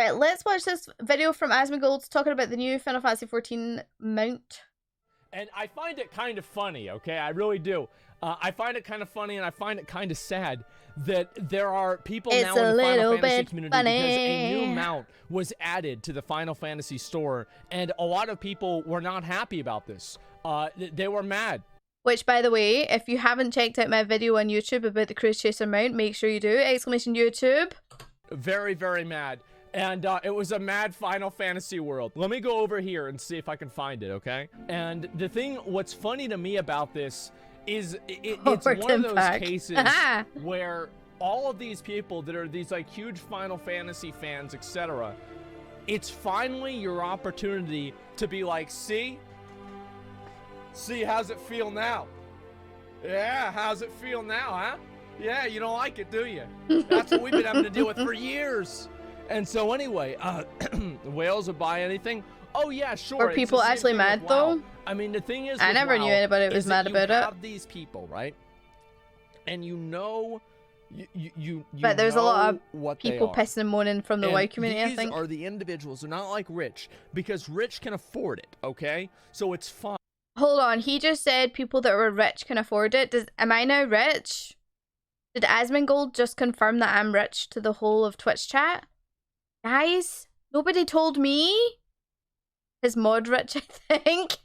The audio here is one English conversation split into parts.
Right, let's watch this video from Asmongold talking about the new Final Fantasy XIV mount. And I find it kind of funny, okay? I really do. I find it kind of funny, and I find it kind of sad that there are people now in the Final Fantasy community because a new mount was added to the Final Fantasy store, and a lot of people were not happy about this. They were mad. Which, by the way, if you haven't checked out my video on YouTube about the Cruise Chaser mount, make sure you do. Exclamation YouTube. Very, very mad. And it was a mad Final Fantasy world. Let me go over here and see if I can find it, okay? And the thing, what's funny to me about this is it's one of those cases where all of these people that are these like huge Final Fantasy fans, etc., it's finally your opportunity to be like, see, how's it feel now? Yeah, how's it feel now, huh? Yeah, you don't like it, do you? That's what we've been having to deal with for years. And so anyway, whales would buy anything. Oh yeah, sure. Are people actually mad though? I mean, the thing is, I never knew anybody was mad about it. You have these people, right? And you know, you but there's a lot of people pissing and moaning from the WoW community, I think. These are the individuals. They're not like Rich, because Rich can afford it, okay? So it's fine. Hold on, he just said people that were rich can afford it. Am I now rich? Did Asmongold just confirm that I'm rich to the whole of Twitch chat? Guys, nobody told me. His mod rich, I think.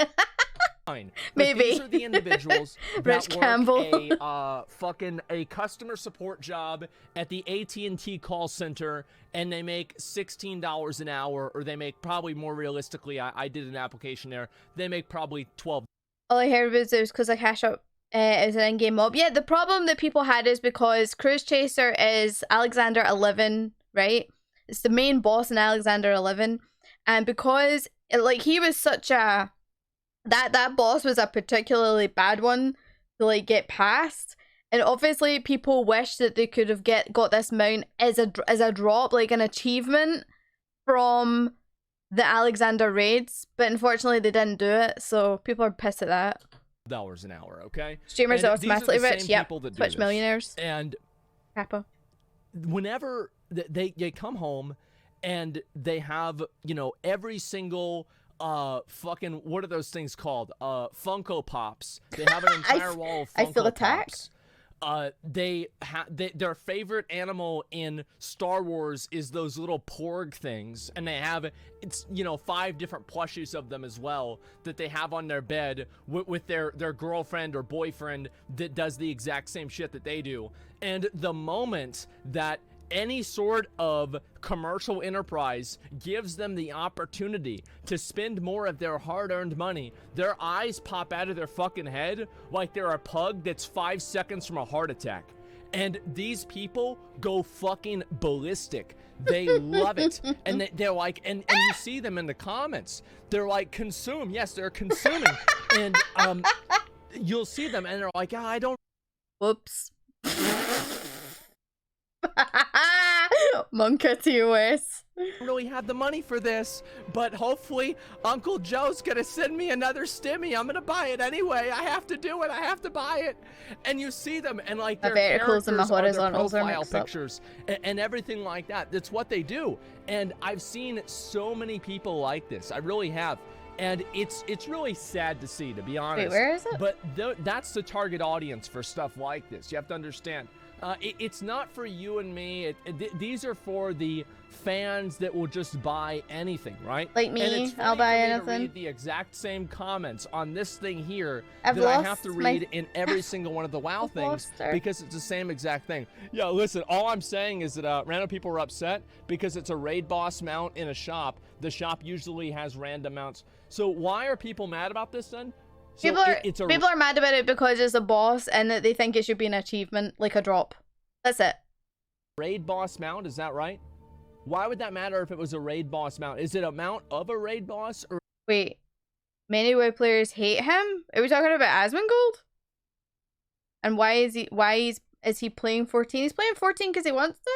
Fine. Maybe. These are the individuals Rich that work a customer support job at the AT&T call center, and they make $16 an hour, or they make, probably more realistically, I did an application there, they make probably $12. All I heard was it was because I cash up as an in-game mob. Yeah, the problem that people had is because Cruise Chaser is Alexander 11, right? It's the main boss in Alexander 11, and because like he was such a that boss was a particularly bad one to like get past, and obviously people wish that they could have got this mount as a drop, like an achievement from the Alexander raids, but unfortunately they didn't do it, so people are pissed at that. $1 an hour, okay? Streamers are automatically rich. Yep. Twitch millionaires. And Kappa. Whenever they come home and they have, you know, every single fucking, what are those things called? Funko Pops. They have an entire wall of Funko I feel attacked. Pops. Their favorite animal in Star Wars is those little porg things, and they have, it's, you know, 5 different plushies of them as well that they have on their bed with their girlfriend or boyfriend that does the exact same shit that they do. And the moment that any sort of commercial enterprise gives them the opportunity to spend more of their hard-earned money, their eyes pop out of their fucking head like they're a pug that's 5 seconds from a heart attack. And these people go fucking ballistic. They love it. And they're like, and you see them in the comments. They're like, consume. Yes, they're consuming. And you'll see them and they're like, I don't. Whoops. Monka TOS. I don't really have the money for this, but hopefully Uncle Joe's gonna send me another stimmy. I'm gonna buy it anyway. I have to do it. I have to buy it. And you see them, and like their characters and the horizontals are profile pictures and everything like that. That's what they do. And I've seen so many people like this. I really have. And it's really sad to see, to be honest. Wait, where is it? But that's the target audience for stuff like this. You have to understand. It's not for you and me. These are for the fans that will just buy anything, right? Like me, I'll buy anything. To read the exact same comments on this thing here that I have to read in every single one of the WoW things because it's the same exact thing. Yeah, listen, all I'm saying is that random people are upset because it's a raid boss mount in a shop. The shop usually has random mounts. So why are people mad about this then? So people are mad about it because it's a boss and that they think it should be an achievement, like a drop. That's it. Raid boss mount, is that right? Why would that matter if it was a raid boss mount? Is it a mount of a raid boss? Or wait, many WoW players hate him? Are we talking about Asmongold? And why is he playing 14? He's playing 14 because he wants to?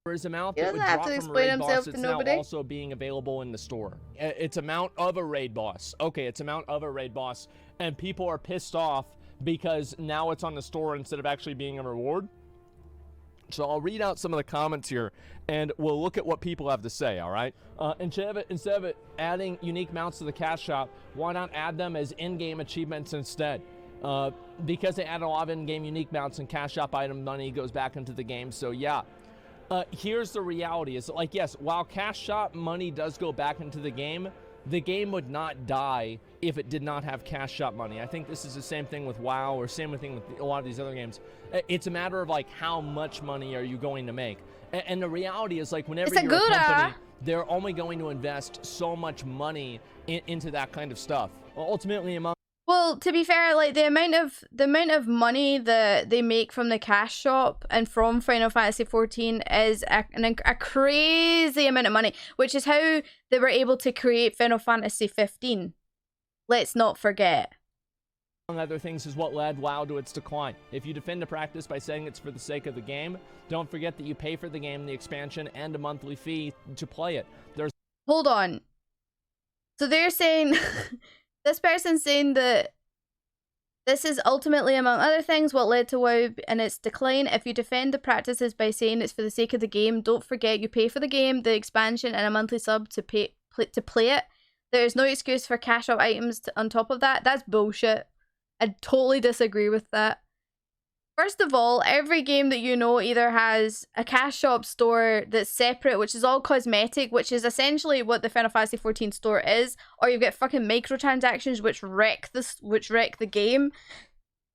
Or is a mount that would drop from a raid boss that's now also being available in the store? It's a mount of a raid boss. Okay, it's a mount of a raid boss, and people are pissed off because now it's on the store instead of actually being a reward. So I'll read out some of the comments here, and we'll look at what people have to say, all right? Instead of adding unique mounts to the cash shop, why not add them as in-game achievements instead? Because they add a lot of in-game unique mounts and cash shop item money goes back into the game, so yeah. Here's the reality, is like, yes, while cash shop money does go back into the game would not die if it did not have cash shop money. I think this is the same thing with WoW, or same thing with a lot of these other games. It's a matter of like, how much money are you going to make? And the reality is, like, whenever you're a company, they're only going to invest so much money into that kind of stuff. Ultimately, well, to be fair, like the amount of money that they make from the cash shop and from Final Fantasy XIV is a crazy amount of money, which is how they were able to create Final Fantasy XV. Let's not forget. Among other things, is what led WoW to its decline. If you defend a practice by saying it's for the sake of the game, don't forget that you pay for the game, the expansion, and a monthly fee to play it. Hold on. So they're saying... This person's saying that this is ultimately, among other things, what led to WoW and its decline. If you defend the practices by saying it's for the sake of the game, don't forget you pay for the game, the expansion, and a monthly sub to play it. There's no excuse for cash out items on top of that. That's bullshit. I totally disagree with that. First of all, every game that you know either has a cash shop store that's separate, which is all cosmetic, which is essentially what the Final Fantasy XIV store is, or you've got fucking microtransactions which wreck the game.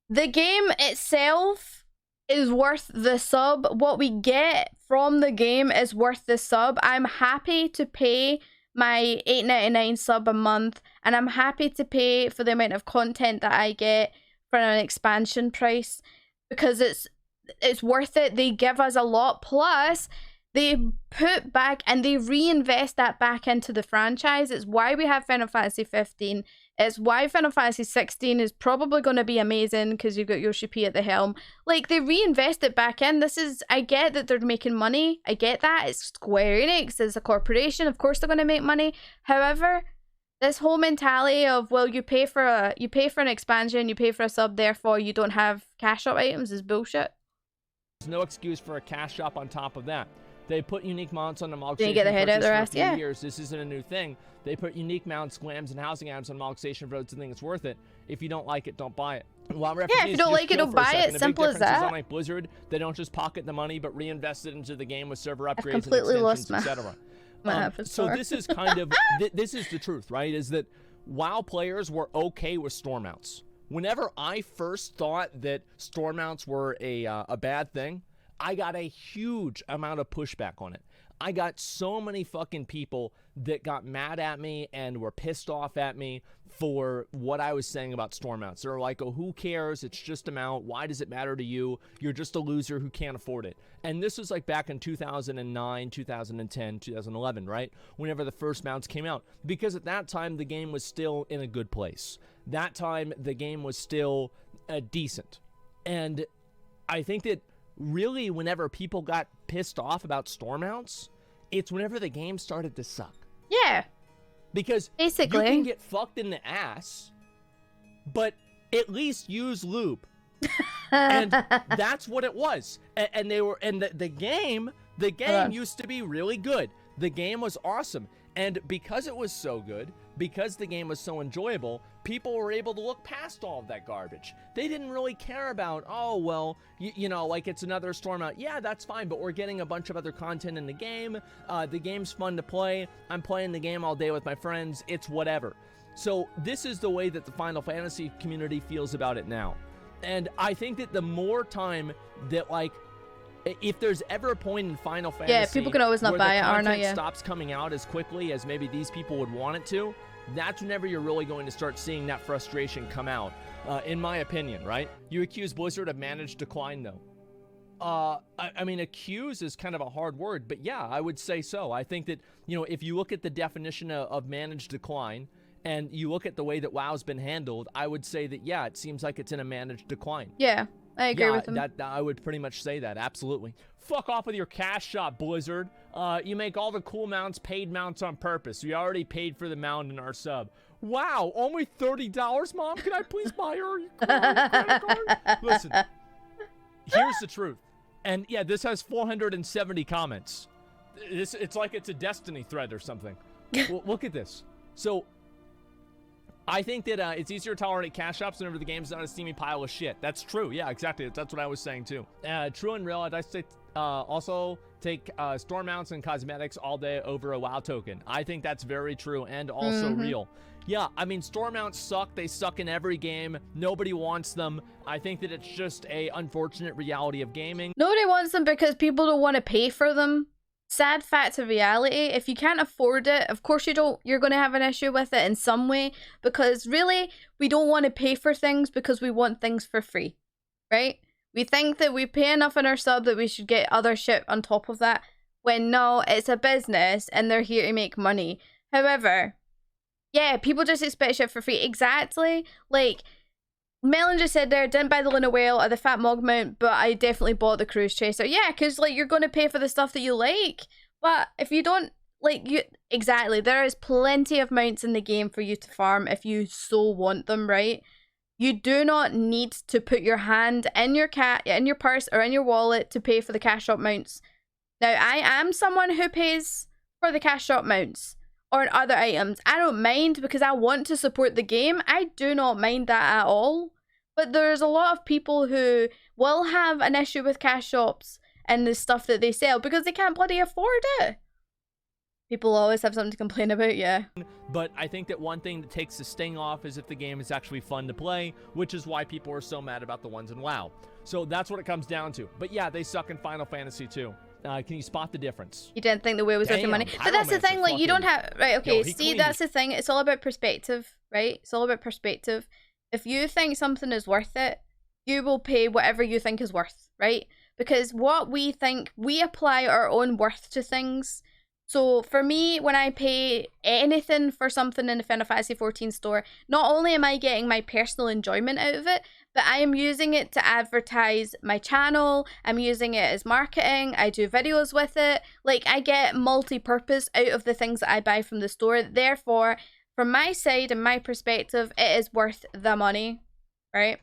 The game itself is worth the sub. What we get from the game is worth the sub. I'm happy to pay my $8.99 sub a month, and I'm happy to pay for the amount of content that I get for an expansion price, because it's worth it. They give us a lot, plus they put back and they reinvest that back into the franchise. It's why we have Final Fantasy 15. It's why Final Fantasy 16 is probably going to be amazing, because you've got Yoshi P at the helm. Like, they reinvest it back in. I get that they're making money. I get that. It's Square Enix. It's a corporation. Of course they're going to make money. However, this whole mentality of, well, you pay for an expansion, you pay for a sub, therefore you don't have cash shop items, is bullshit. There's no excuse for a cash shop on top of that. They put unique mounts on the Mog Station. Station Get the head out their ass, yeah. years. This isn't a new thing. They put unique mounts, glams, and housing items on Mog Station for those who think it's worth it. If you don't like it, don't buy it. Well, yeah, if you don't like it, don't buy it. Simple as that. Unlike Blizzard, they don't just pocket the money, but reinvest it into the game with server upgrades and extensions, etc. So this is kind of this is the truth, right? Is that WoW players were okay with store mounts. Whenever I first thought that store mounts were a bad thing, I got a huge amount of pushback on it. I got so many fucking people that got mad at me and were pissed off at me for what I was saying about store mounts. They're like, oh, who cares? It's just a mount. Why does it matter to you? You're just a loser who can't afford it. And this was like back in 2009, 2010, 2011, right? Whenever the first mounts came out. Because at that time, the game was still in a good place. That time, the game was still decent. And I think that really, whenever people got pissed off about store mounts, it's whenever the game started to suck. Yeah. Because basically, you can get fucked in the ass, but at least use lube. And that's what it was. And the game used to be really good. The game was awesome. And because it was so good, because the game was so enjoyable, people were able to look past all of that garbage. They didn't really care about, oh, well, you know, like it's another store mount. Yeah, that's fine, but we're getting a bunch of other content in the game. The game's fun to play. I'm playing the game all day with my friends. It's whatever. So this is the way that the Final Fantasy community feels about it now. And I think that the more time that, like, if there's ever a point in Final Fantasy, yeah, people can always not buy it, aren't they? Stops coming out as quickly as maybe these people would want it to. That's whenever you're really going to start seeing that frustration come out, in my opinion, right? You accuse Blizzard of managed decline, though. I mean, accuse is kind of a hard word, but yeah, I would say so. I think that, you know, if you look at the definition of managed decline, and you look at the way that WoW's been handled, I would say that, yeah, it seems like it's in a managed decline. Yeah. I agree with him. I would pretty much say that, absolutely. Fuck off with your cash shop, Blizzard. You make all the cool mounts paid mounts on purpose. We already paid for the mount in our sub. Wow, only $30, Mom? Can I please buy your credit card? Listen, here's the truth. And yeah, this has 470 comments. It's like it's a Destiny thread or something. Well, look at this. So I think that it's easier to tolerate cash shops whenever the game's not a steamy pile of shit. That's true. Yeah, exactly. That's what I was saying too. True and real. I'd say also take store mounts and cosmetics all day over a WoW token. I think that's very true and also real. Yeah, I mean, store mounts suck. They suck in every game. Nobody wants them. I think that it's just a unfortunate reality of gaming. Nobody wants them because people don't want to pay for them. Sad fact of reality, if you can't afford it, of course you're going to have an issue with it in some way, because really, we don't want to pay for things because we want things for free, right? We think that we pay enough in our sub that we should get other shit on top of that, when no, it's a business and they're here to make money. However, yeah, people just expect shit for free. Exactly. Like, Melon just said there, didn't buy the Luna Whale or the Fat Mog mount, but I definitely bought the Cruise Chaser. Yeah, because, like, you're going to pay for the stuff that you like. But if you don't, like, exactly, there is plenty of mounts in the game for you to farm if you so want them, right? You do not need to put your hand in your purse or in your wallet to pay for the cash shop mounts. Now, I am someone who pays for the cash shop mounts or other items. I don't mind because I want to support the game. I do not mind that at all. But there's a lot of people who will have an issue with cash shops and the stuff that they sell because they can't bloody afford it. People always have something to complain about, yeah. But I think that one thing that takes the sting off is if the game is actually fun to play, which is why people are so mad about the ones in WoW. So that's what it comes down to. But yeah, they suck in Final Fantasy too. Can you spot the difference? You didn't think the whale was worth your money. But that's the thing, like, you don't have... Right, okay, see, that's the thing. It's all about perspective, right? It's all about perspective. If you think something is worth it, you will pay whatever you think is worth, right? Because what we think, we apply our own worth to things. So for me, when I pay anything for something in the Final Fantasy XIV store, not only am I getting my personal enjoyment out of it, but I am using it to advertise my channel. I'm using it as marketing. I do videos with it. Like, I get multi-purpose out of the things that I buy from the store. Therefore, from my side and my perspective, it is worth the money, right?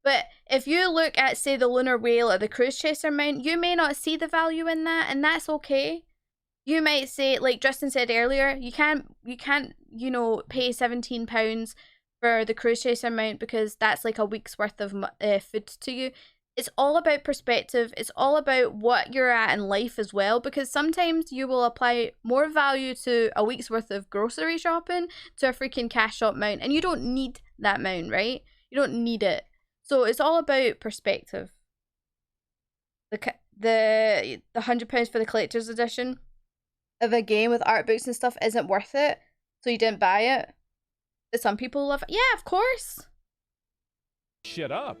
But if you look at, say, the Lunar Whale or the Cruise Chaser mount, you may not see the value in that, and that's okay. You might say, like Justin said earlier, you can't, you know, pay £17 for the Cruise Chaser mount because that's like a week's worth of food to you. It's all about perspective. It's all about what you're at in life as well, because sometimes you will apply more value to a week's worth of grocery shopping to a freaking cash shop mount, and you don't need that mount, right? You don't need it. So it's all about perspective. The £100 for the collector's edition of a game with art books and stuff isn't worth it, so you didn't buy it. But some people love it. Yeah, of course. Shut up.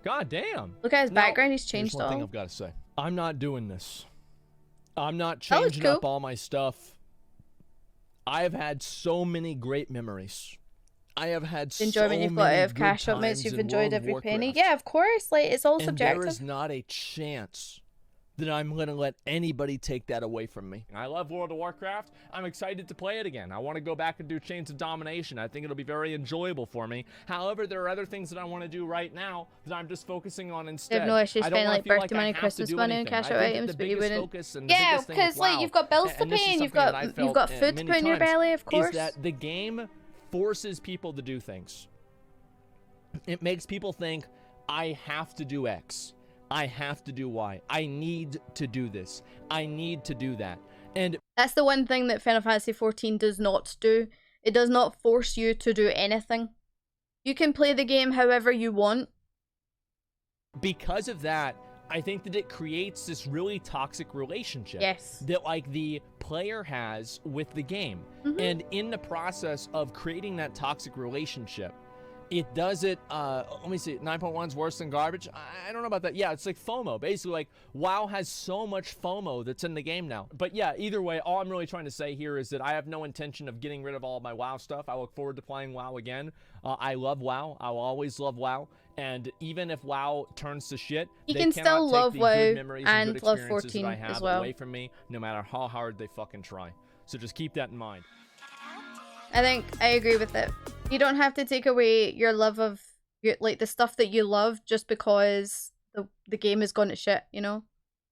God damn. Look at his background, he's changed all. Here's one thing I've got to say. I'm not doing this. I'm not changing up all my stuff. I have had so many great memories. I have had so enjoyment you've got out of cash shop mates, you've enjoyed every penny. Yeah, of course. Like, it's all subjective. There is not a chance that I'm going to let anybody take that away from me. I love World of Warcraft. I'm excited to play it again. I want to go back and do Chains of Domination. I think it'll be very enjoyable for me. However, there are other things that I want to do right now that I'm just focusing on instead. I have no issue spending like birthday money, Christmas money on cash out items, but you wouldn't. Yeah, because like you've got bills to pay and you've got food to put in your belly, of course. Is that the game forces people to do things. It makes people think, I have to do X. I have to do Y. I need to do this. I need to do that. And that's the one thing that Final Fantasy XIV does not do. It does not force you to do anything. You can play the game however you want. Because of that, I think that it creates this really toxic relationship that like the player has with the game. And in the process of creating that toxic relationship, it does it, let me see, 9.1's worse than garbage? I don't know about that. Yeah, it's like FOMO. Basically, like, WoW has so much FOMO that's in the game now. But yeah, either way, all I'm really trying to say here is that I have no intention of getting rid of all of my WoW stuff. I look forward to playing WoW again. I love WoW. I will always love WoW. And even if WoW turns to shit, you can still love WoW and love 14 as well. Away from me, no matter how hard they fucking try. So just keep that in mind. I think I agree with it. You don't have to take away your love of like the stuff that you love just because the game has gone to shit, you know?